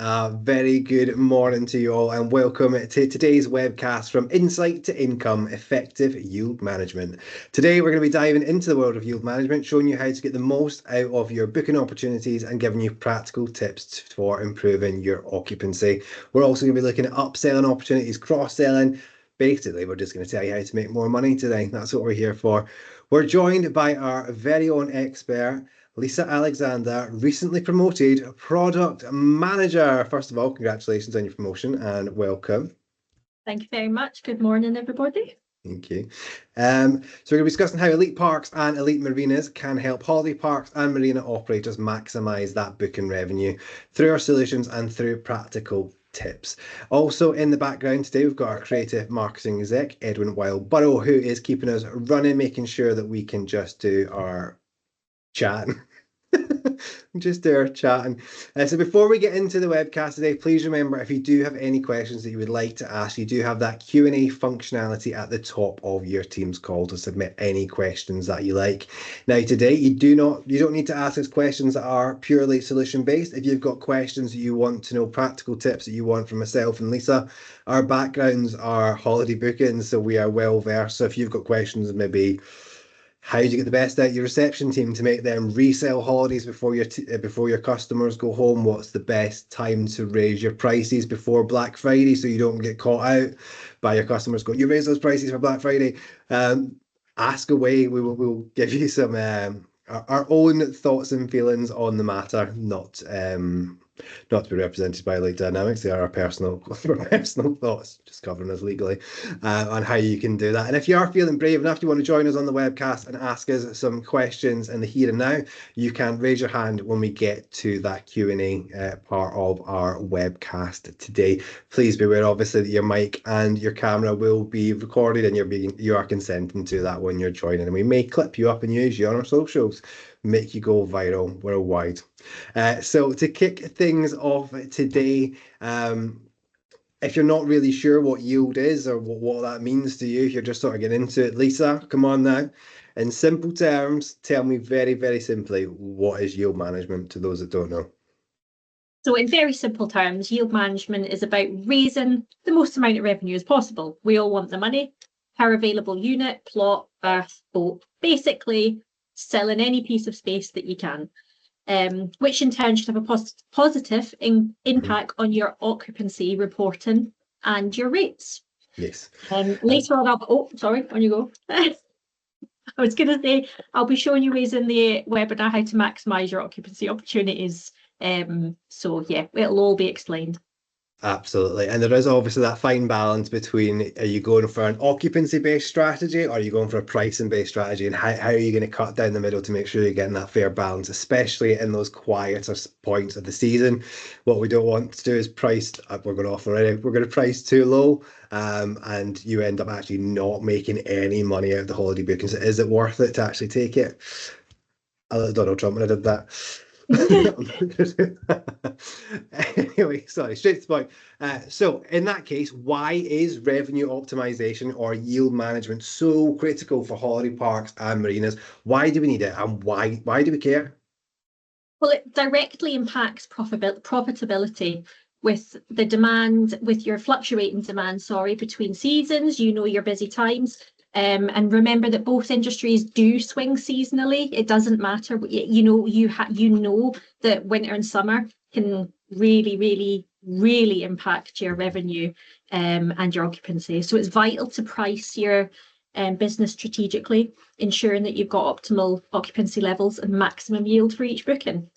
Very good morning to you all, and welcome to today's webcast from Insight to Income Effective Yield Management. Today, we're going to be diving into the world of yield management, showing you how to get the most out of your booking opportunities and giving you practical tips for improving your occupancy. We're also going to be looking at upselling opportunities, cross-selling. Basically, we're just going to tell you how to make more money today. That's what we're here for. We're joined by our very own expert, Lisa Alexander, recently promoted product manager. First of all, congratulations on your promotion and welcome. Thank you very much. Good morning, everybody. Thank you. So we're going to be discussing how Elite Parks and Elite Marinas can help holiday parks and marina operators maximise that booking revenue through our solutions and through practical tips. Also in the background today, we've got our creative marketing exec, Edwin Wildborough, who is keeping us running, making sure that we can just do our chatting. Just do our chatting. So before we get into the webcast today, please remember, if you do have any questions that you would like to ask, you do have that Q&A functionality at the top of your Teams call to submit any questions that you like. Now today, you don't need to ask us questions that are purely solution based. If you've got questions that you want to know, practical tips that you want from myself and Lisa, our backgrounds are holiday bookings, so we are well versed. So if you've got questions, maybe how do you get the best out of your reception team to make them resell holidays before your customers go home? What's the best time to raise your prices before Black Friday so you don't get caught out by your customers going, you raise those prices for Black Friday? Ask away. We'll give you some our own thoughts and feelings on the matter, not to be represented by Elite Dynamics. They are our personal thoughts, just covering us legally, on how you can do that. And if you are feeling brave enough, you want to join us on the webcast and ask us some questions in the here and now, you can raise your hand when we get to that Q&A part of our webcast today. Please be aware, obviously, that your mic and your camera will be recorded, and you are consenting to that when you're joining. And we may clip you up and use you on our socials, make you go viral worldwide. So to kick things off today, if you're not really sure what yield is or what that means to you, if you're just sort of getting into it, Lisa, come on now. In simple terms, tell me very, very simply, what is yield management to those that don't know? So in very simple terms, yield management is about raising the most amount of revenue as possible. We all want the money per available unit, plot, berth, boat, basically selling any piece of space that you can, which in turn should have a positive impact on your occupancy reporting and your rates. Yes. Later on, sorry, on you go. I was going to say, I'll be showing you ways in the webinar how to maximise your occupancy opportunities. So yeah, it'll all be explained. Absolutely. And there is obviously that fine balance between, are you going for an occupancy-based strategy or are you going for a pricing-based strategy, and how are you going to cut down the middle to make sure you're getting that fair balance, especially in those quieter points of the season. What we don't want to do is price, we're going off already, we're going to price too low, and you end up actually not making any money out of the holiday bookings. Is it worth it to actually take it? I let Donald Trump when I did that. Anyway, sorry, straight to the point. So in that case, why is revenue optimization or yield management so critical for holiday parks and marinas? Why do we need it, and why do we care? Well, it directly impacts profitability with the demand, with your fluctuating demand, between seasons, your busy times. And remember that both industries do swing seasonally. It doesn't matter. You know that winter and summer can really, really, really impact your revenue and your occupancy. So it's vital to price your business strategically, ensuring that you've got optimal occupancy levels and maximum yield for each booking.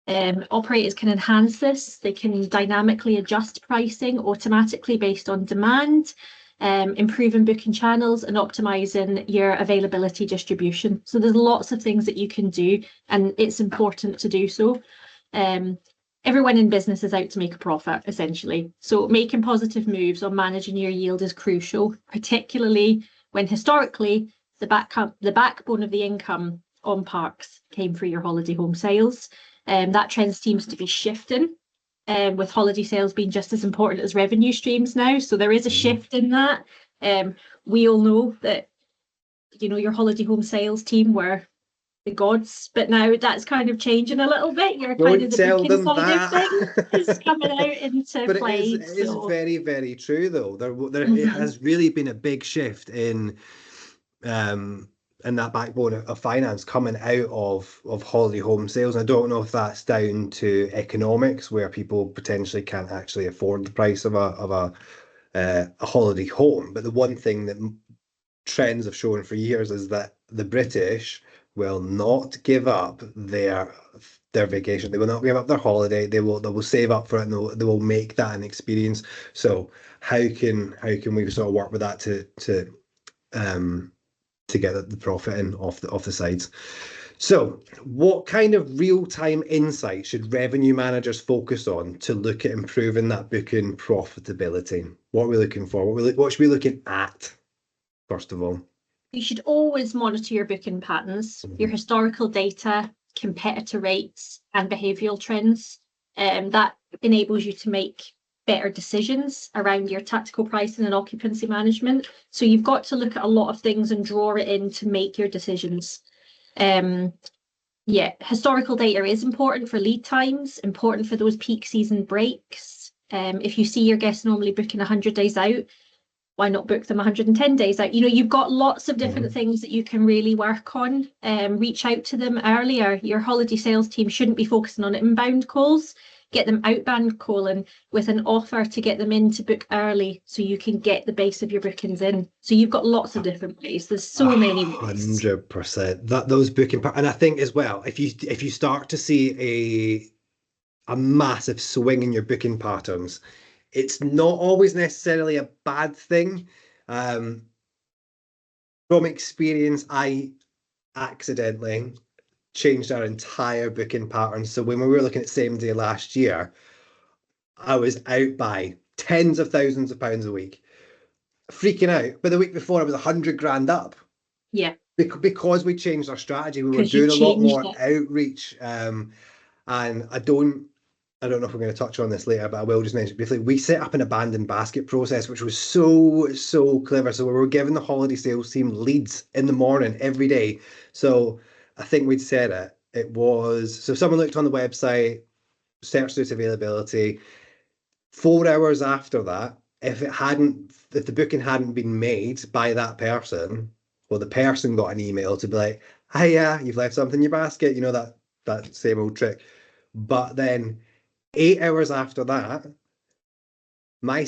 Operators can enhance this. They can dynamically adjust pricing automatically based on demand, improving booking channels and optimizing your availability distribution. So there's lots of things that you can do, and it's important to do so. Everyone in business is out to make a profit, essentially. So making positive moves on managing your yield is crucial, particularly when historically the backbone of the income on parks came through your holiday home sales. That trend seems to be shifting, with holiday sales being just as important as revenue streams now. So there is a shift in that. We all know that, your holiday home sales team were the gods, but now that's kind of changing a little bit. You're kind Don't of the tell booking them side of things is that. coming out into But play. it is So very, very true though. It mhm. has really been a big shift um in that backbone of finance coming out of holiday home sales. I don't know if that's down to economics, where people potentially can't actually afford the price of a holiday home. But the one thing that trends have shown for years is that the British will not give up their vacation. They will not give up their holiday. They will save up for it, and they will make that an experience. So how can we sort of work with that um to get the profit in off the sides? So, what kind of real-time insight should revenue managers focus on to look at improving that booking profitability? What are we looking for? What should we be looking at, first of all? You should always monitor your booking patterns, your Mhm. historical data, competitor rates, and behavioural trends. That enables you to make better decisions around your tactical pricing and occupancy management. So you've got to look at a lot of things and draw it in to make your decisions. Yeah, historical data is important for lead times, important for those peak season breaks. If you see your guests normally booking 100 days out, why not book them 110 days out? You've got lots of different things that you can really work on. Reach out to them earlier. Your holiday sales team shouldn't be focusing on inbound calls. Get them outbound calling with an offer to get them in to book early so you can get the base of your bookings in. So you've got lots of different ways. There's so many ways. 100%. That those and I think as well, if you start to see a massive swing in your booking patterns, it's not always necessarily a bad thing. Um, from experience, I accidentally changed our entire booking pattern. So when we were looking at same day last year, I was out by tens of thousands of pounds a week, freaking out. But the week before, I was 100 grand up. Yeah, Because we changed our strategy, we were because you've doing a lot changed more it. outreach. And I don't know if we're going to touch on this later, but I will just mention briefly. We set up an abandoned basket process, which was so clever. So we were giving the holiday sales team leads in the morning every day. So I think we'd said it was, so someone looked on the website, searched its availability. 4 hours after that, if the booking hadn't been made by that person, well, the person got an email to be like, "Hey, yeah, you've left something in your basket." You know that same old trick. But then 8 hours after that, my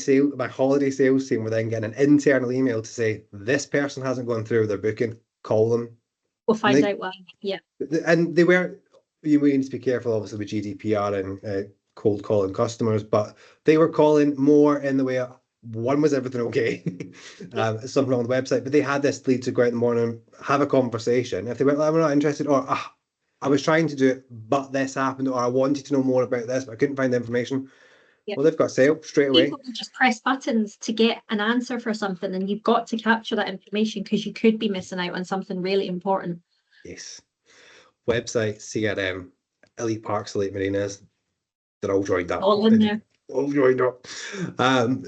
holiday sales team were then getting an internal email to say this person hasn't gone through with their booking. Call them, We'll and find out why. Yeah. they weren't. We need to be careful, obviously, with GDPR and cold calling customers, but they were calling more in the way of, one, was everything okay? Yeah. Something on the website, but they had this lead to go out in the morning, have a conversation. If they went, "I'm not interested," or "I was trying to do it, but this happened," or "I wanted to know more about this, but I couldn't find the information," Yeah. well, they've got sale straight away. People will just press buttons to get an answer for something, and you've got to capture that information because you could be missing out on something really important. Yes. Website, CRM, Elite Parks, Elite Marinas, they're all joined up. All in there. All joined up.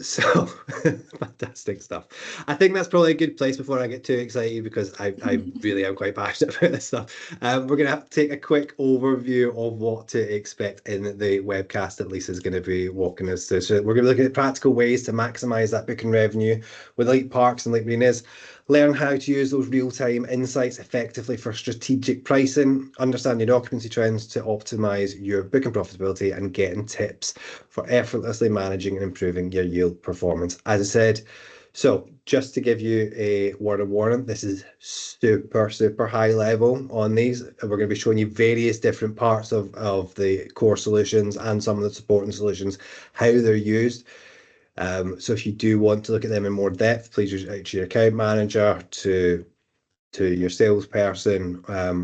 So fantastic stuff. I think that's probably a good place before I get too excited, because I really am quite passionate about this stuff. We're going to have to take a quick overview of what to expect in the webcast that Lisa's going to be walking us through. So we're going to look at practical ways to maximize that booking revenue with Elite Parks and Elite Marinas. Learn how to use those real-time insights effectively for strategic pricing, understanding occupancy trends to optimize your booking profitability, and getting tips for effortlessly managing and improving your yield performance. As I said, so just to give you a word of warning, this is super high level on these. We're going to be showing you various different parts of the core solutions and some of the supporting solutions, how they're used. So if you do want to look at them in more depth, please reach out to your account manager, to your salesperson,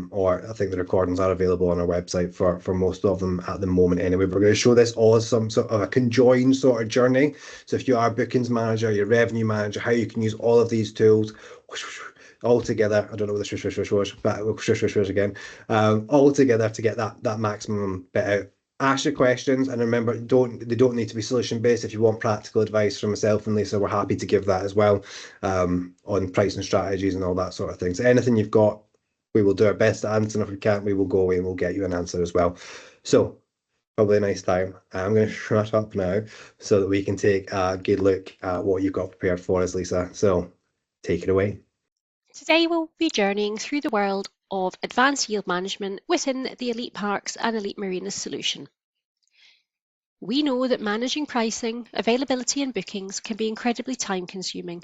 or I think the recordings are available on our website for most of them at the moment. Anyway, we're going to show this all as some sort of a conjoined sort of journey. So if you are a bookings manager, your revenue manager, how you can use all of these tools all together. I don't know what the swish was, but we'll swish again. All together to get that maximum bit out. Ask your questions, and remember, they don't need to be solution based. If you want practical advice from myself and Lisa, we're happy to give that as well, on pricing strategies and all that sort of thing. So anything you've got, We will do our best to answer, and if we can't, we will go away and we'll get you an answer as well. So, probably a nice time. I'm going to shut up now so that we can take a good look at what you've got prepared for us, Lisa. So, take it away. Today we'll be journeying through the world of advanced yield management within the EliteParks and EliteMarinas solution. We know that managing pricing, availability and bookings can be incredibly time consuming.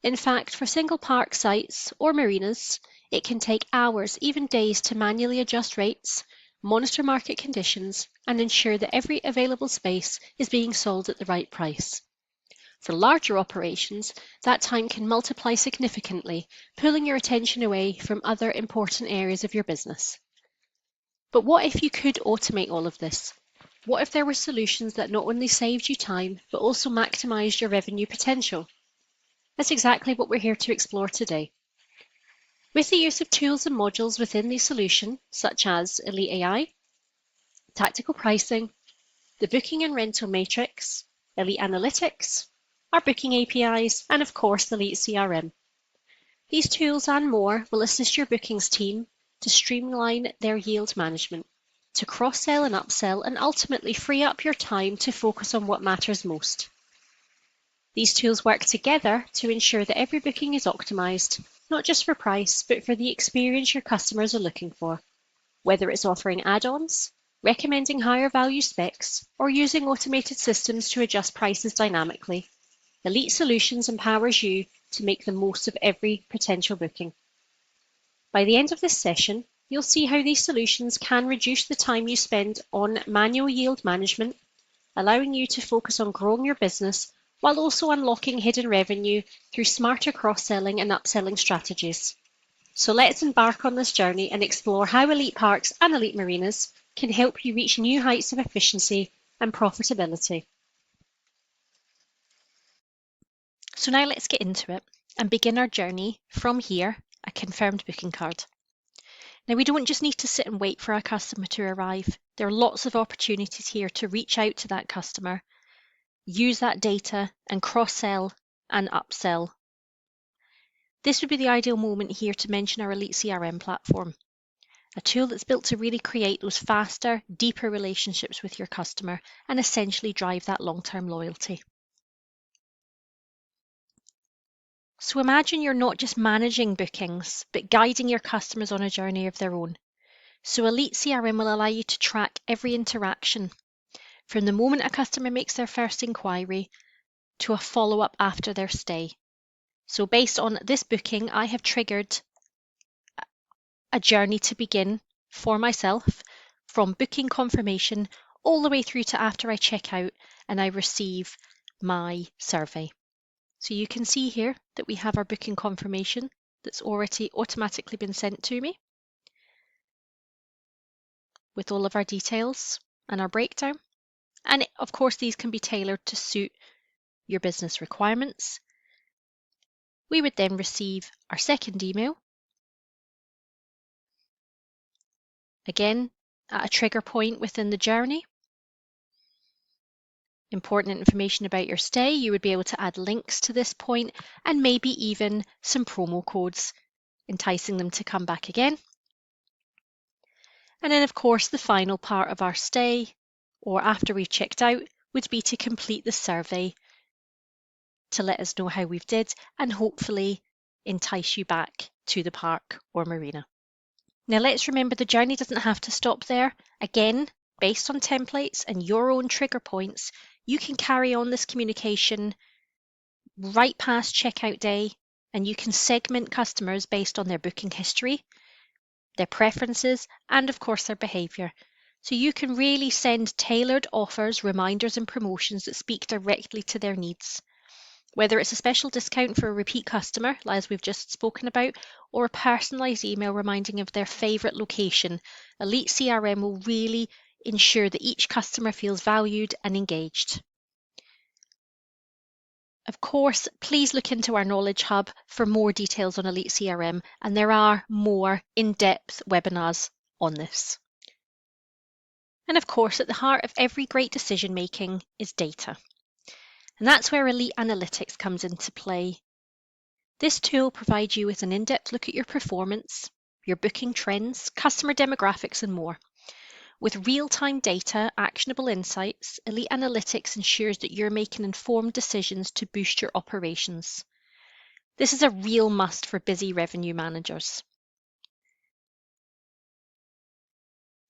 In fact, for single park sites or marinas, it can take hours, even days, to manually adjust rates, monitor market conditions, and ensure that every available space is being sold at the right price. For larger operations, that time can multiply significantly, pulling your attention away from other important areas of your business. But what if you could automate all of this? What if there were solutions that not only saved you time, but also maximised your revenue potential? That's exactly what we're here to explore today. With the use of tools and modules within the solution, such as Elite AI, tactical pricing, the booking and rental matrix, Elite Analytics, our booking APIs, and of course, Elite CRM. These tools and more will assist your bookings team to streamline their yield management, to cross-sell and upsell, and ultimately free up your time to focus on what matters most. These tools work together to ensure that every booking is optimized, not just for price, but for the experience your customers are looking for, whether it's offering add-ons, recommending higher value specs, or using automated systems to adjust prices dynamically. Elite Solutions empowers you to make the most of every potential booking. By the end of this session, you'll see how these solutions can reduce the time you spend on manual yield management, allowing you to focus on growing your business while also unlocking hidden revenue through smarter cross-selling and upselling strategies. So let's embark on this journey and explore how EliteParks and EliteMarinas can help you reach new heights of efficiency and profitability. So now let's get into it and begin our journey from here, a confirmed booking card. Now we don't just need to sit and wait for our customer to arrive. There are lots of opportunities here to reach out to that customer, use that data and cross-sell and upsell. This would be the ideal moment here to mention our Elite CRM platform, a tool that's built to really create those faster, deeper relationships with your customer and essentially drive that long-term loyalty. So imagine you're not just managing bookings, but guiding your customers on a journey of their own. So Elite CRM will allow you to track every interaction, from the moment a customer makes their first inquiry to a follow-up after their stay. So based on this booking, I have triggered a journey to begin for myself from booking confirmation all the way through to after I check out and I receive my survey. So you can see here that we have our booking confirmation that's already automatically been sent to me with all of our details and our breakdown. And of course, these can be tailored to suit your business requirements. We would then receive our second email, again at a trigger point within the journey. Important information about your stay. You would be able to add links to this point and maybe even some promo codes, enticing them to come back again. And then of course the final part of our stay, or after we've checked out, would be to complete the survey to let us know how we've did and hopefully entice you back to the park or marina. Now let's remember the journey doesn't have to stop there. Again, based on templates and your own trigger points, you can carry on this communication right past checkout day, and you can segment customers based on their booking history, their preferences, and of course their behaviour. So you can really send tailored offers, reminders and promotions that speak directly to their needs. Whether it's a special discount for a repeat customer, as we've just spoken about, or a personalised email reminding of their favourite location, Elite CRM will really ensure that each customer feels valued and engaged. Of course, please look into our Knowledge Hub for more details on Elite CRM, and there are more in-depth webinars on this. And of course, at the heart of every great decision making is data. And that's where Elite Analytics comes into play. This tool provides you with an in-depth look at your performance, your booking trends, customer demographics, and more. With real-time data, actionable insights, Elite Analytics ensures that you're making informed decisions to boost your operations. This is a real must for busy revenue managers.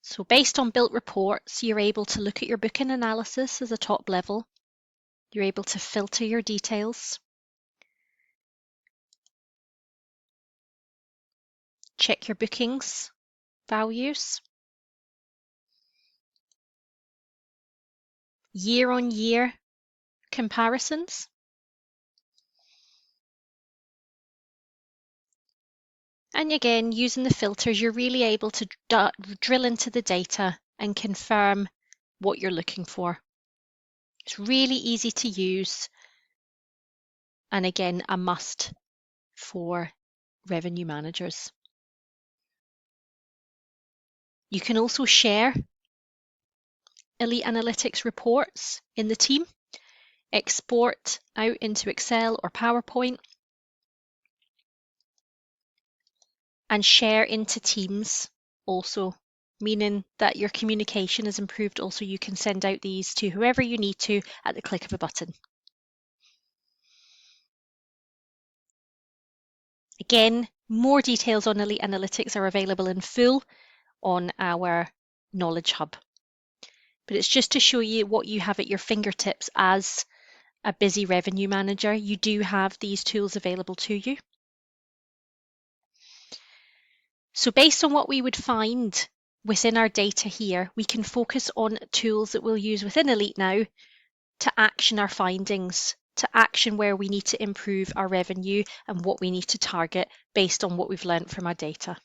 So based on built reports, you're able to look at your booking analysis as a top level. You're able to filter your details, check your bookings values, year-on-year comparisons, and again, using the filters, you're really able to drill into the data and confirm what you're looking for. It's really easy to use, and again, a must for revenue managers. You can also share Elite Analytics reports in the team, export out into Excel or PowerPoint, and share into Teams also, meaning that your communication is improved. Also, you can send out these to whoever you need to at the click of a button. Again, more details on Elite Analytics are available in full on our Knowledge Hub. But it's just to show you what you have at your fingertips as a busy revenue manager. You do have these tools available to you. So based on what we would find within our data here, we can focus on tools that we'll use within Elite now to action our findings, to action where we need to improve our revenue and what we need to target based on what we've learned from our data.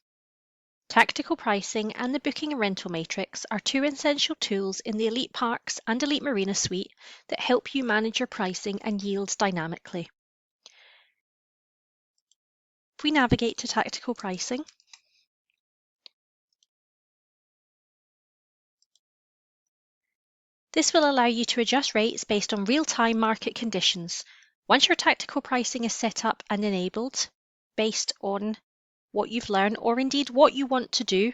Tactical pricing and the booking and rental matrix are two essential tools in the EliteParks and EliteMarinas suite that help you manage your pricing and yields dynamically. If we navigate to tactical pricing, this will allow you to adjust rates based on real-time market conditions. Once your tactical pricing is set up and enabled, based on what you've learned or indeed what you want to do,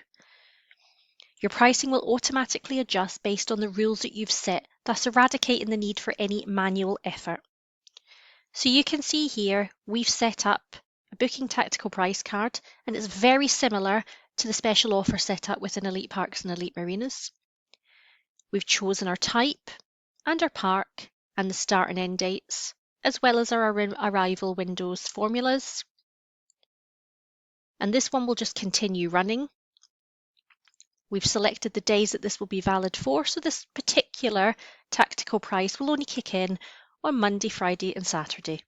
your pricing will automatically adjust based on the rules that you've set, thus eradicating the need for any manual effort. So you can see here, we've set up a booking tactical price card, and it's very similar to the special offer set up within EliteParks and EliteMarinas. We've chosen our type and our park and the start and end dates, as well as our arrival windows formulas. And this one will just continue running. We've selected the days that this will be valid for, so this particular tactical price will only kick in on Monday, Friday and Saturday.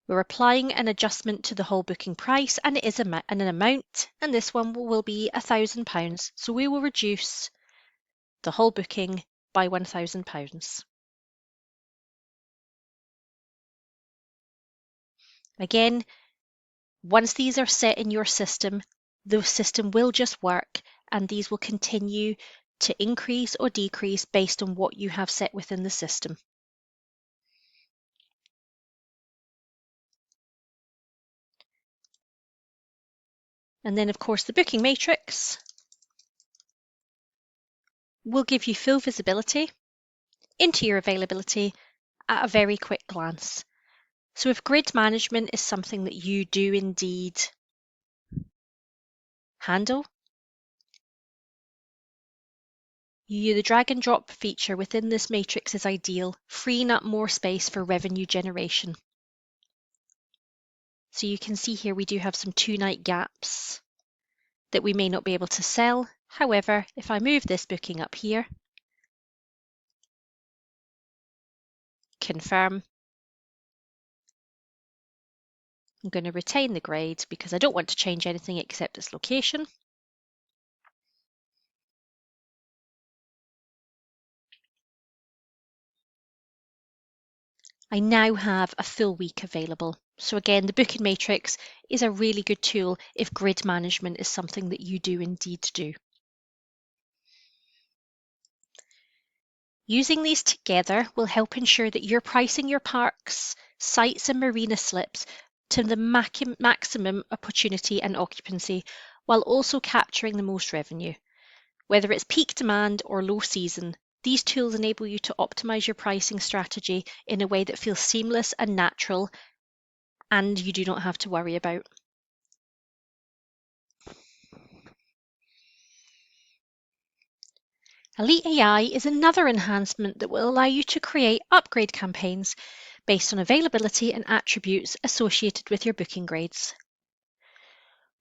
We're applying an adjustment to the whole booking price, and it is an amount, and this one will be £1,000. So we will reduce the whole booking by £1,000. Again, once these are set in your system, the system will just work, and these will continue to increase or decrease based on what you have set within the system. And then, of course, the booking matrix will give you full visibility into your availability at a very quick glance. So if grid management is something that you do indeed handle, the drag and drop feature within this matrix is ideal, freeing up more space for revenue generation. So you can see here we do have some 2-night gaps that we may not be able to sell. However, if I move this booking up here, confirm, I'm going to retain the grade because I don't want to change anything except its location. I now have a full week available. So again, the booking matrix is a really good tool if grid management is something that you do indeed do. Using these together will help ensure that you're pricing your parks, sites and marina slips to the maximum opportunity and occupancy, while also capturing the most revenue. Whether it's peak demand or low season, these tools enable you to optimize your pricing strategy in a way that feels seamless and natural, and you do not have to worry about. Elite AI is another enhancement that will allow you to create upgrade campaigns based on availability and attributes associated with your booking grades.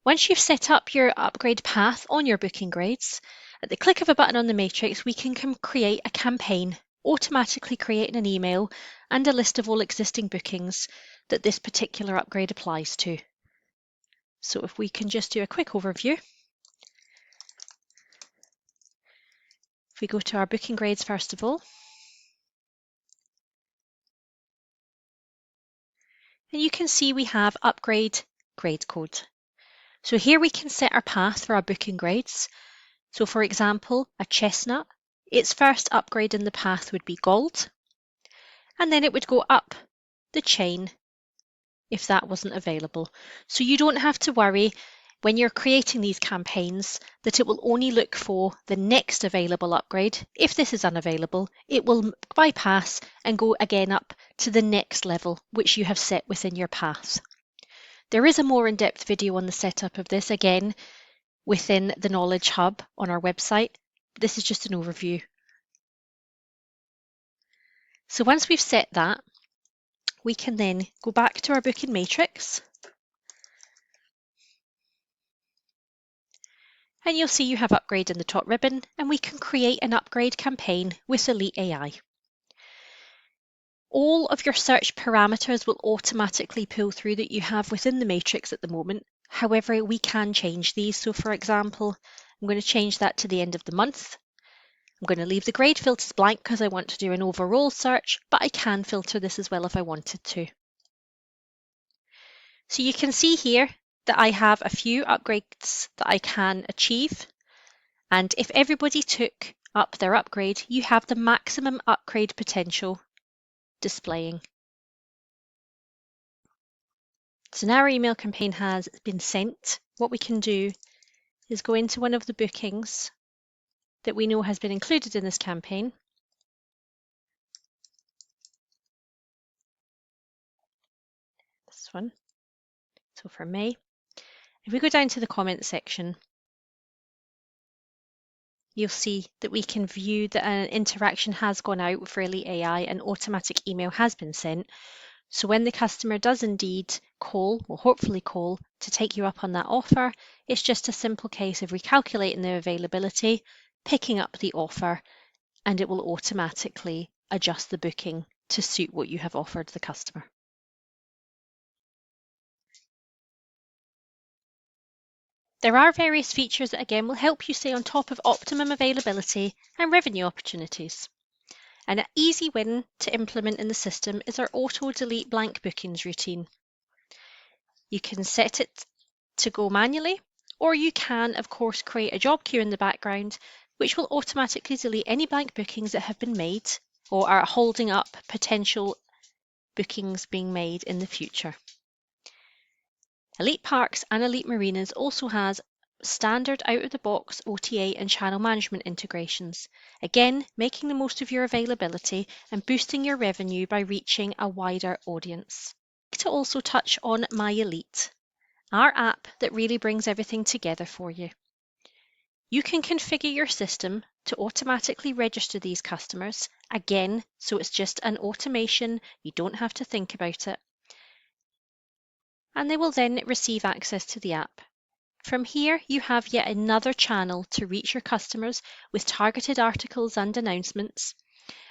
Once you've set up your upgrade path on your booking grades, at the click of a button on the matrix, we can create a campaign, automatically creating an email and a list of all existing bookings that this particular upgrade applies to. So if we can just do a quick overview. If we go to our booking grades first of all, and you can see we have upgrade grade code. So here we can set our path for our booking grades. So for example, a chestnut, its first upgrade in the path would be gold, and then it would go up the chain if that wasn't available. So you don't have to worry when you're creating these campaigns that it will only look for the next available upgrade. If this is unavailable, it will bypass and go again up to the next level which you have set within your path. There is a more in-depth video on the setup of this, again, within the Knowledge Hub on our website. This is just an overview. So once we've set that, we can then go back to our booking matrix, and you'll see you have upgrade in the top ribbon, and we can create an upgrade campaign with Elite AI. All of your search parameters will automatically pull through that you have within the matrix at the moment. However, we can change these. So for example, I'm going to change that to the end of the month. I'm going to leave the grade filters blank because I want to do an overall search, but I can filter this as well if I wanted to. So you can see here that I have a few upgrades that I can achieve. And if everybody took up their upgrade, you have the maximum upgrade potential displaying. So now our email campaign has been sent. What we can do is go into one of the bookings that we know has been included in this campaign. This one. So for May. If we go down to the comments section, you'll see that we can view that an interaction has gone out for Elite AI, an automatic email has been sent. So when the customer does indeed call, or hopefully call, to take you up on that offer, it's just a simple case of recalculating their availability, picking up the offer, and it will automatically adjust the booking to suit what you have offered the customer. There are various features that again will help you stay on top of optimum availability and revenue opportunities. And an easy win to implement in the system is our auto delete blank bookings routine. You can set it to go manually, or you can of course create a job queue in the background which will automatically delete any blank bookings that have been made or are holding up potential bookings being made in the future. EliteParks and EliteMarinas also has standard out-of-the-box OTA and channel management integrations, again making the most of your availability and boosting your revenue by reaching a wider audience. I'd like to also touch on My Elite, our app that really brings everything together for you. You can configure your system to automatically register these customers, again, so it's just an automation, you don't have to think about it. And they will then receive access to the app. From here, you have yet another channel to reach your customers with targeted articles and announcements,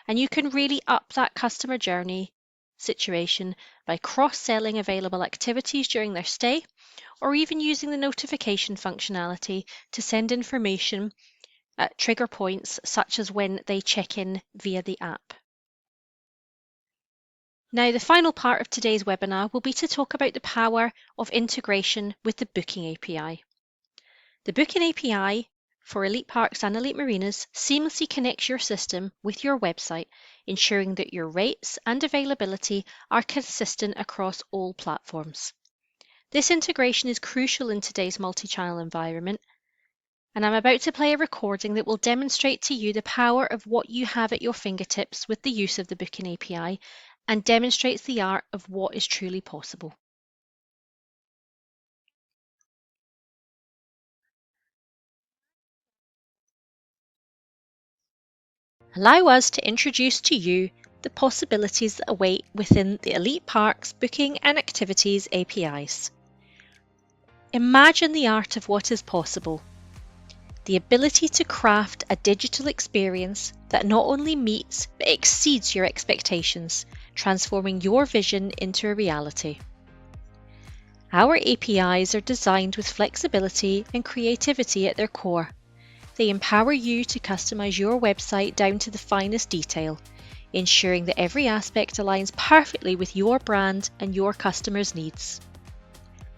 and you can really up that customer journey situation by cross-selling available activities during their stay, or even using the notification functionality to send information at trigger points such as when they check in via the app. Now, the final part of today's webinar will be to talk about the power of integration with the Booking API. The Booking API for EliteParks and EliteMarinas seamlessly connects your system with your website, ensuring that your rates and availability are consistent across all platforms. This integration is crucial in today's multi-channel environment, and I'm about to play a recording that will demonstrate to you the power of what you have at your fingertips with the use of the Booking API and demonstrates the art of what is truly possible. Allow us to introduce to you the possibilities that await within the EliteParks Booking and Activities APIs. Imagine the art of what is possible. The ability to craft a digital experience that not only meets but exceeds your expectations, transforming your vision into a reality. Our APIs are designed with flexibility and creativity at their core. They empower you to customize your website down to the finest detail, ensuring that every aspect aligns perfectly with your brand and your customers' needs.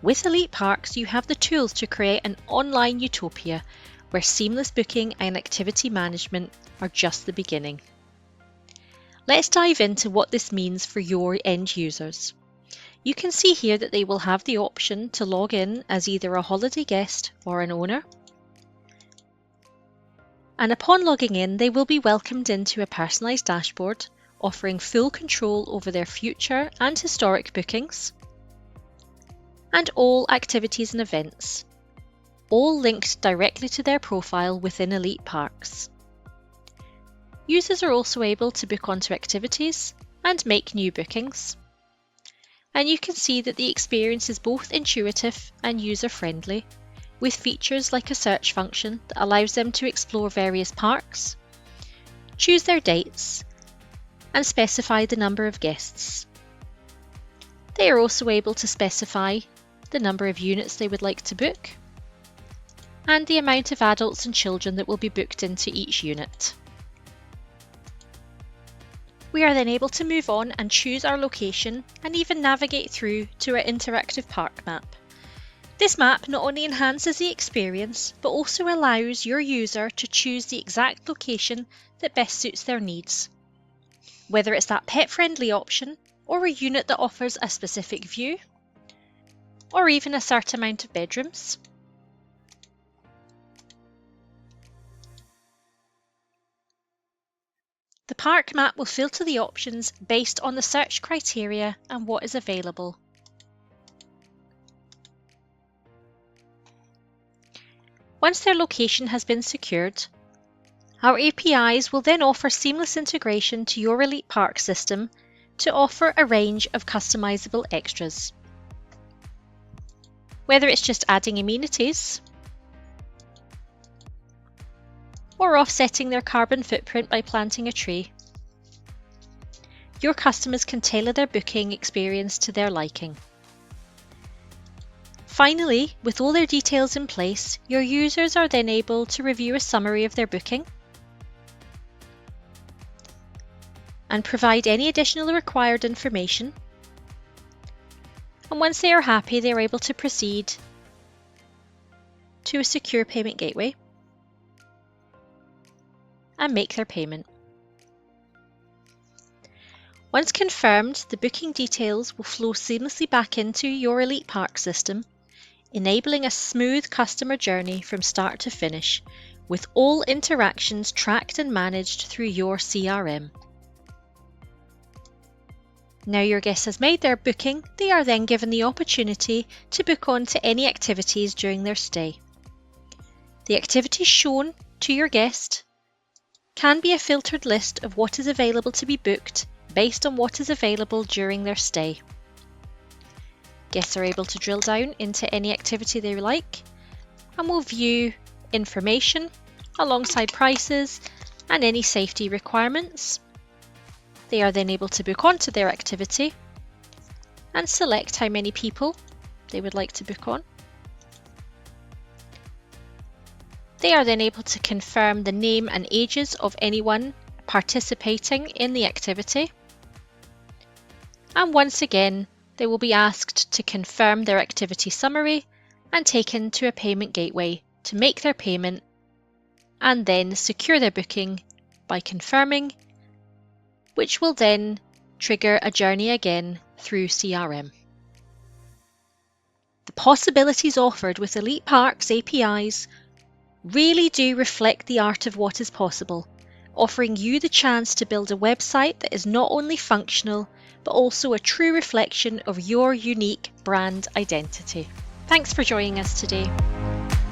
With EliteParks, you have the tools to create an online utopia where seamless booking and activity management are just the beginning. Let's dive into what this means for your end users. You can see here that they will have the option to log in as either a holiday guest or an owner. And upon logging in, they will be welcomed into a personalised dashboard, offering full control over their future and historic bookings, and all activities and events, all linked directly to their profile within EliteParks. Users are also able to book onto activities and make new bookings. And you can see that the experience is both intuitive and user-friendly, with features like a search function that allows them to explore various parks, choose their dates, and specify the number of guests. They are also able to specify the number of units they would like to book and the amount of adults and children that will be booked into each unit. We are then able to move on and choose our location and even navigate through to our interactive park map. This map not only enhances the experience, but also allows your user to choose the exact location that best suits their needs. Whether it's that pet-friendly option, or a unit that offers a specific view, or even a certain amount of bedrooms. The park map will filter the options based on the search criteria and what is available. Once their location has been secured, our APIs will then offer seamless integration to your ElitePark system to offer a range of customizable extras. Whether it's just adding amenities, or offsetting their carbon footprint by planting a tree, your customers can tailor their booking experience to their liking. Finally, with all their details in place, your users are then able to review a summary of their booking and provide any additional required information. And once they are happy, they are able to proceed to a secure payment gateway and make their payment. Once confirmed, the booking details will flow seamlessly back into your ElitePark system, enabling a smooth customer journey from start to finish, with all interactions tracked and managed through your CRM. Now your guest has made their booking, they are then given the opportunity to book on to any activities during their stay. The activities shown to your guest can be a filtered list of what is available to be booked based on what is available during their stay. Guests are able to drill down into any activity they like and will view information alongside prices and any safety requirements. They are then able to book onto their activity and select how many people they would like to book on. They are then able to confirm the name and ages of anyone participating in the activity. And once again, they will be asked to confirm their activity summary and taken to a payment gateway to make their payment and then secure their booking by confirming, which will then trigger a journey again through CRM. The possibilities offered with EliteParks APIs really do reflect the art of what is possible, offering you the chance to build a website that is not only functional, but also a true reflection of your unique brand identity. Thanks for joining us today.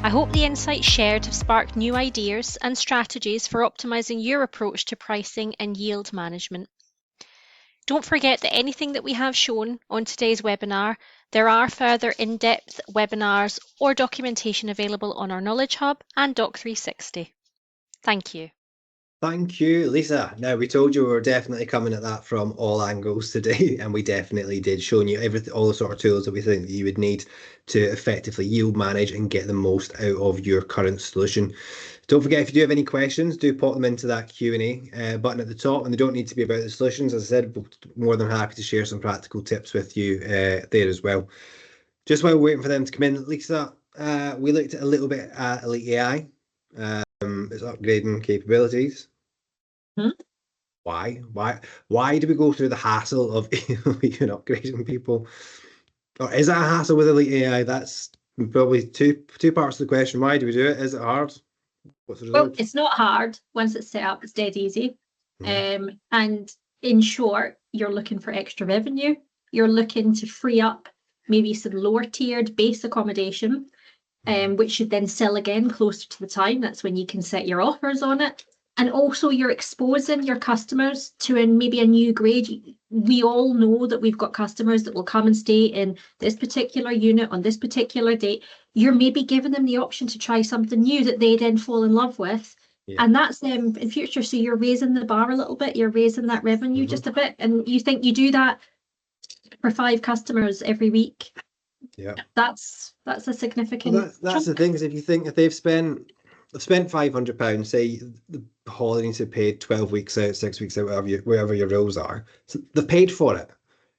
I hope the insights shared have sparked new ideas and strategies for optimizing your approach to pricing and yield management. Don't forget that anything that we have shown on today's webinar, there are further in-depth webinars or documentation available on our Knowledge Hub and Doc360. Thank you. Thank you, Lisa. Now, we told you we were definitely coming at that from all angles today, and we definitely did, showing you everything, all the sort of tools that we think that you would need to effectively yield manage and get the most out of your current solution. Don't forget, if you do have any questions, do pop them into that Q&A button at the top, and they don't need to be about the solutions. As I said, we're more than happy to share some practical tips with you there as well. Just while we're waiting for them to come in, Lisa, we looked at a little bit at Elite AI. It's upgrading capabilities. Why do we go through the hassle of even upgrading people? Or is that a hassle with Elite AI? That's probably two parts of the question. Why do we do it? Is it hard? What's the result? Well, it's not hard. Once it's set up, it's dead easy. And in short, you're looking for extra revenue. You're looking to free up maybe some lower tiered base accommodation, which should then sell again closer to the time. That's when you can set your offers on it. And also you're exposing your customers to maybe a new grade. We all know that we've got customers that will come and stay in this particular unit on this particular date. You're maybe giving them the option to try something new that they then fall in love with. Yeah. And that's them in future. So you're raising the bar a little bit. You're raising that revenue just a bit. And you think you do that for 5 customers every week. Yeah. That's a significant. Well, that's the thing, is if they've spent £500, say the holiday needs to be paid 12 weeks out, 6 weeks out, wherever your rules are, so they've paid for it.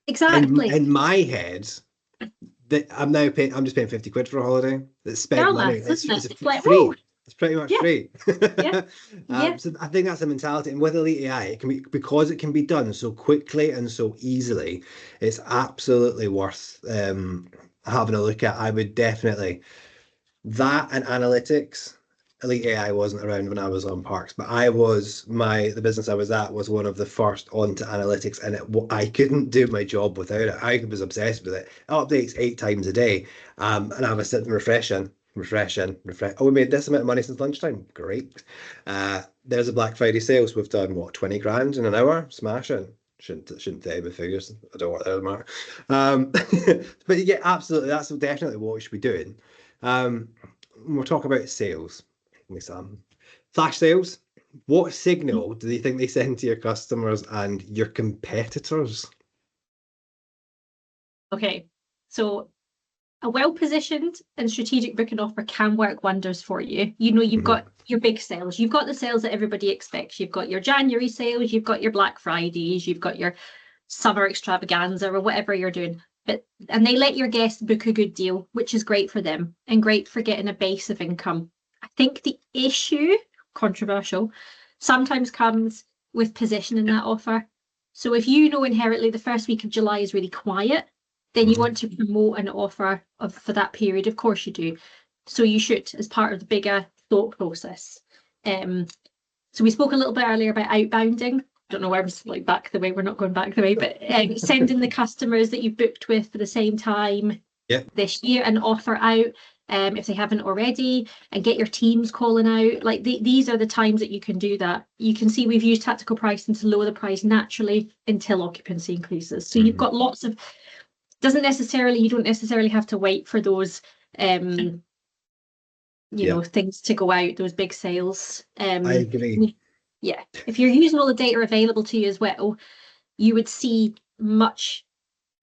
Exactly. In my head, that I'm just paying 50 quid for a holiday. That's spent money. It's free. Whoa. It's pretty much free. So I think that's the mentality. And with Elite AI, it can be, because it can be done so quickly and so easily, it's absolutely worth having a look at. I would definitely. That and analytics. Elite AI wasn't around when I was on Parks, but the business I was at was one of the first onto analytics, and I couldn't do my job without it. I was obsessed with it. It updates 8 times a day, and I was sitting refreshing. Oh, we made this amount of money since lunchtime. Great. There's a Black Friday sales. We've done what, 20 grand in an hour? Smashing. Shouldn't tell you the figures. I don't want that matter. But yeah, absolutely, that's definitely what we should be doing. We'll talk about sales. Flash sales. What signal do you think they send to your customers and your competitors? Okay, so a well-positioned and strategic booking offer can work wonders for you. You know, you've got your big sales. You've got the sales that everybody expects. You've got your January sales. You've got your Black Fridays. You've got your summer extravaganza or whatever you're doing. And they let your guests book a good deal, which is great for them and great for getting a base of income. I think the issue, controversial, sometimes comes with positioning that offer. So if you know inherently the first week of July is really quiet, then you want to promote an offer for that period. Of course you do. So you should, as part of the bigger thought process. So we spoke a little bit earlier about outbounding. Don't know where we're back the way. We're not going back the way, but sending the customers that you've booked with for the same time this year an offer out. If they haven't already, and get your teams calling out. Like these are the times that you can do that. You can see we've used tactical pricing to lower the price naturally until occupancy increases. So you've got lots of, you don't necessarily have to wait for those things to go out, those big sales. I agree. Yeah, if you're using all the data available to you as well, you would see much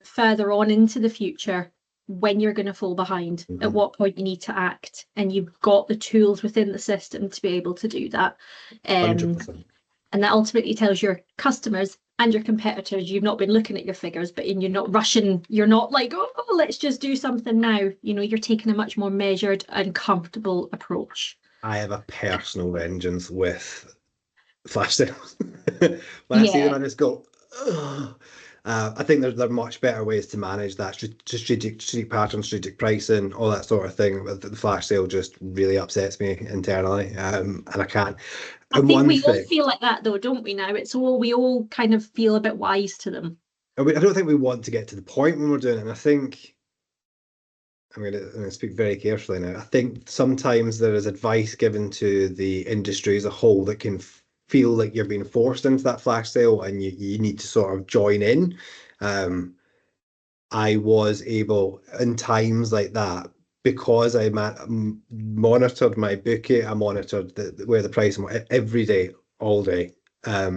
further on into the future when you're going to fall behind, at what point you need to act, and you've got the tools within the system to be able to do that. 100%. And that ultimately tells your customers and your competitors you've not been looking at your figures, but you're not rushing. You're not like, oh, let's just do something now. You know, you're taking a much more measured and comfortable approach. I have a personal vengeance with flash sales. When I see them, I just go, ugh. I think there are much better ways to manage that strategic pattern, strategic pricing, all that sort of thing. But the flash sale just really upsets me internally, and I can't. I And think one we all thing, feel like that though, don't we now? We all kind of feel a bit wise to them. I don't think we want to get to the point when we're doing it. And I think I'm going to speak very carefully now. I think sometimes there is advice given to the industry as a whole that can feel like you're being forced into that flash sale and you need to sort of join in. Um, I was able in times like that because I monitored my bookie, I monitored where the price went every day, all day. I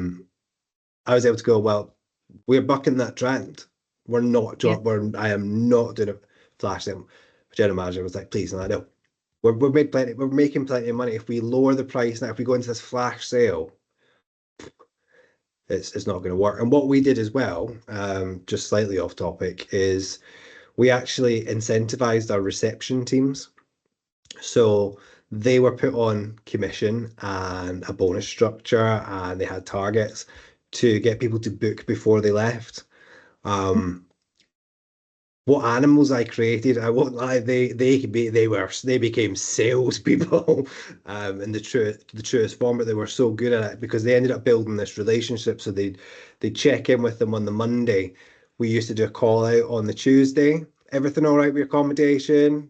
was able to go, well, we're bucking that trend. We're not, Yeah. I am not doing a flash sale. General manager was like, please, no, I know. We're making plenty of money. If we lower the price now, if we go into this flash sale, it's not going to work. And what we did as well, just slightly off topic, is we actually incentivized our reception teams. So they were put on commission and a bonus structure, and they had targets to get people to book before they left. What animals I created, I won't lie, they became salespeople, in the truest form, but they were so good at it because they ended up building this relationship. So they'd check in with them on the Monday. We used to do a call out on the Tuesday. Everything all right with your accommodation?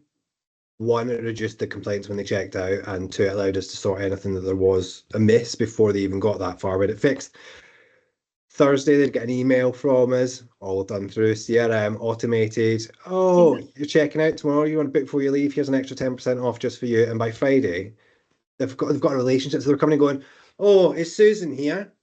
One, it reduced the complaints when they checked out, and two, it allowed us to sort anything that there was amiss before they even got that far. But it fixed. Thursday, they'd get an email from us, all done through CRM, automated. Oh, you're checking out tomorrow. You want to book before you leave? Here's an extra 10% off just for you. And by Friday, they've got a relationship. So they're coming and going, oh, is Susan here?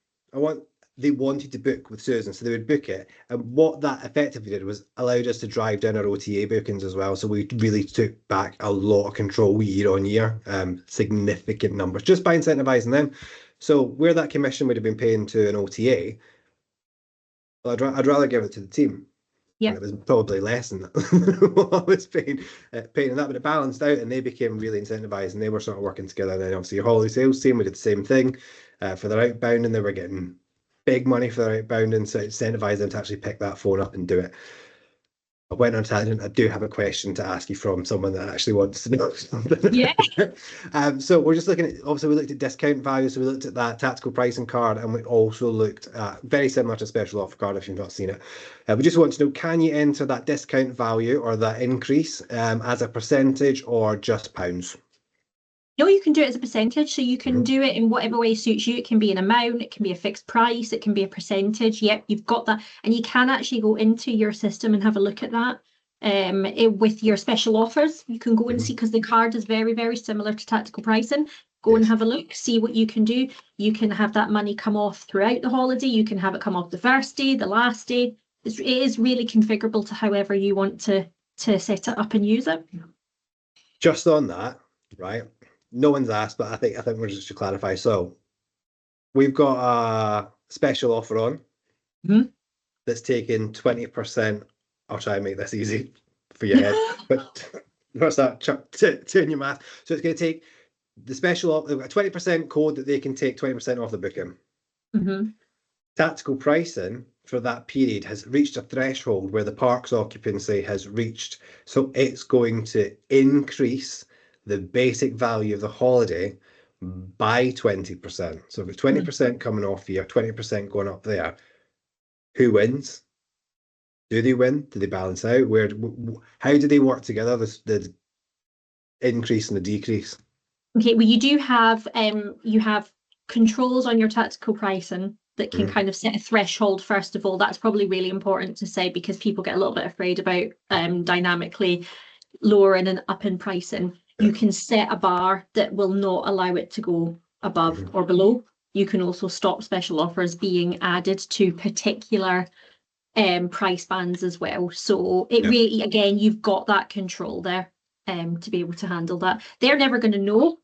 They wanted to book with Susan, so they would book it. And what that effectively did was allowed us to drive down our OTA bookings as well. So we really took back a lot of control year on year, significant numbers, just by incentivizing them. So where that commission would have been paying to an OTA, well, I'd rather give it to the team. Yeah. And it was probably less than what I was paying in that, but it balanced out and they became really incentivized and they were sort of working together. And then obviously your holiday sales team, we did the same thing for their outbound, and they were getting big money for their outbound, and so it incentivized them to actually pick that phone up and do it. I went on tangent. I do have a question to ask you from someone that actually wants to know something. Yeah. So we're just looking at, obviously we looked at discount value. So we looked at that tactical pricing card, and we also looked at very similar to special offer card if you've not seen it. We just want to know, can you enter that discount value or that increase as a percentage or just pounds? No, you can do it as a percentage. So you can do it in whatever way suits you. It can be an amount, it can be a fixed price, it can be a percentage. Yep, you've got that. And you can actually go into your system and have a look at that. With your special offers, you can go and see, because the card is very, very similar to tactical pricing. Go and have a look, see what you can do. You can have that money come off throughout the holiday. You can have it come off the first day, the last day. It is really configurable to however you want to set it up and use it. Just on that, right? No one's asked, but I think we're just to clarify. So we've got a special offer on that's taking 20%. I'll try and make this easy for your head, but what's that? Turn your math. So it's going to take the special, they've got a 20% code that they can take 20% off the booking. Tactical pricing for that period has reached a threshold where the park's occupancy has reached. So it's going to increase the basic value of the holiday by 20%. So if it's 20% coming off here, 20% going up there, who wins? Do they win? Do they balance out? How do they work together? The increase and the decrease. Okay, well, you have controls on your tactical pricing that can kind of set a threshold. First of all, that's probably really important to say, because people get a little bit afraid about dynamically lowering and up in pricing. You can set a bar that will not allow it to go above or below. You can also stop special offers being added to particular price bands as well. So it really, again, you've got that control there to be able to handle that. They're never going to know.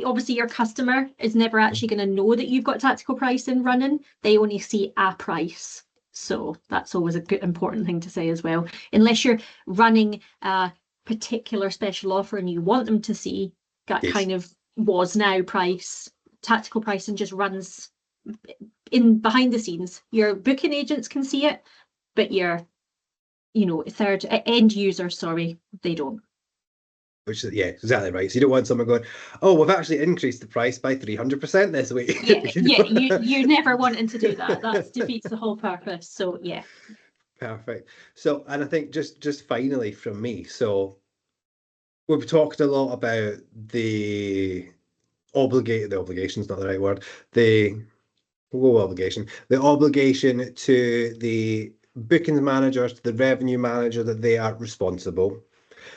Obviously your customer is never actually going to know that you've got tactical pricing running. They only see a price. So that's always a good important thing to say as well. Unless you're running a particular special offer and you want them to see that kind of was now price, tactical pricing just runs in behind the scenes. Your booking agents can see it, but your, third end user, they don't. Which is, yeah, exactly right. So you don't want someone going, oh, we've actually increased the price by 300% this week. You never wanting to do that. That defeats the whole purpose. So yeah. Perfect. So, and I think just finally from me, so we've talked a lot about the obligation's not the right word, the obligation to the bookings managers, to the revenue manager, that they are responsible.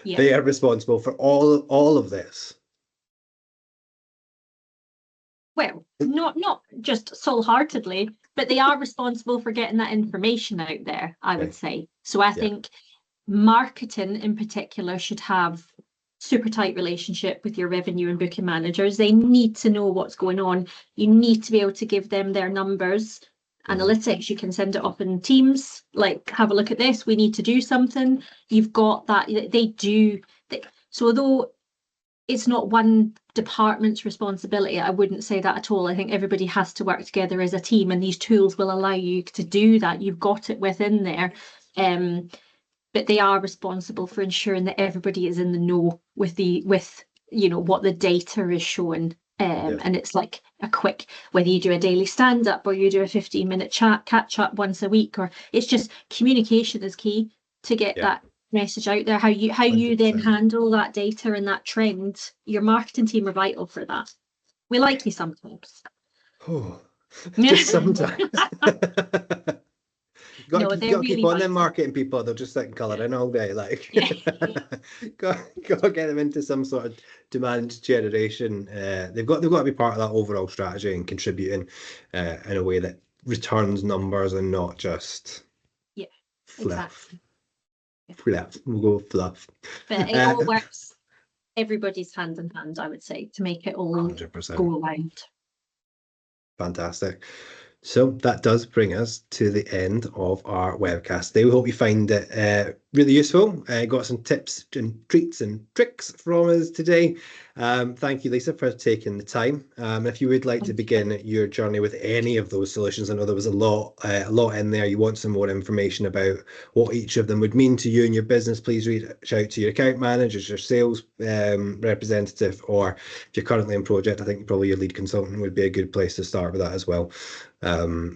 Yeah. They are responsible for all of this. Well, not just sole-heartedly, but they are responsible for getting that information out there, I would say. So I think marketing in particular should have super tight relationship with your revenue and booking managers. They need to know what's going on. You need to be able to give them their numbers. Analytics, you can send it off in Teams, like, have a look at this, we need to do something. You've got that. So although it's not one department's responsibility, I wouldn't say that at all. I think everybody has to work together as a team, and these tools will allow you to do that. You've got it within there. But they are responsible for ensuring that everybody is in the know with what the data is showing. And it's like a quick, whether you do a daily stand-up or you do a 15-minute catch up once a week, or it's just communication is key to get that message out there. How you then handle that data and that trend, your marketing team are vital for that. We like you sometimes. Just sometimes. Got to keep on them marketing people. They'll just sit and colour in all day. Like, got to get them into some sort of demand generation. They've got to be part of that overall strategy and contributing in a way that returns numbers and not just fluff. Exactly. Fluff. We'll go with fluff. But it all works. Everybody's hand in hand, I would say, to make it all 100%. Go around. Fantastic. So that does bring us to the end of our webcast today. We hope you find it really useful. Got some tips and treats and tricks from us today. Thank you, Lisa, for taking the time. If you would like to begin your journey with any of those solutions, I know there was a lot in there. You want some more information about what each of them would mean to you and your business, please reach out to your account managers, your sales representative, or if you're currently in project, I think probably your lead consultant would be a good place to start with that as well.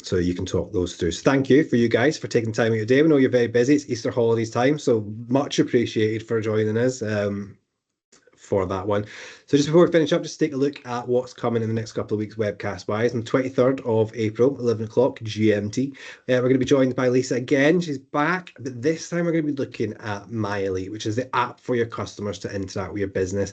So you can talk those through. So thank you for you guys for taking time out of your day. We know you're very busy. It's Easter holidays time, so much appreciated for joining us for that one. So just before we finish up, just take a look at what's coming in the next couple of weeks webcast wise. On the 23rd of April, 11 o'clock GMT, we're going to be joined by Lisa again. She's back, but this time we're going to be looking at MyElite, which is the app for your customers to interact with your business.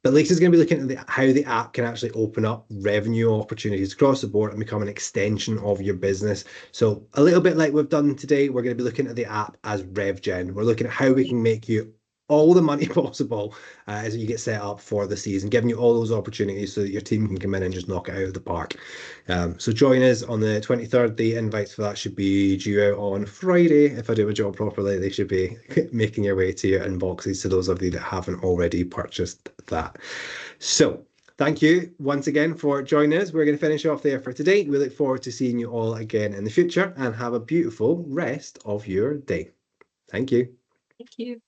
But Lisa's going to be looking at how the app can actually open up revenue opportunities across the board and become an extension of your business. So a little bit like we've done today, we're going to be looking at the app as RevGen. We're looking at how we can make you all the money possible as you get set up for the season, giving you all those opportunities so that your team can come in and just knock it out of the park. So join us on the 23rd. The invites for that should be due out on Friday. If I do my job properly, they should be making their way to your inboxes, to those of you that haven't already purchased that. So thank you once again for joining us. We're going to finish off there for today. We look forward to seeing you all again in the future, and have a beautiful rest of your day. Thank you. Thank you.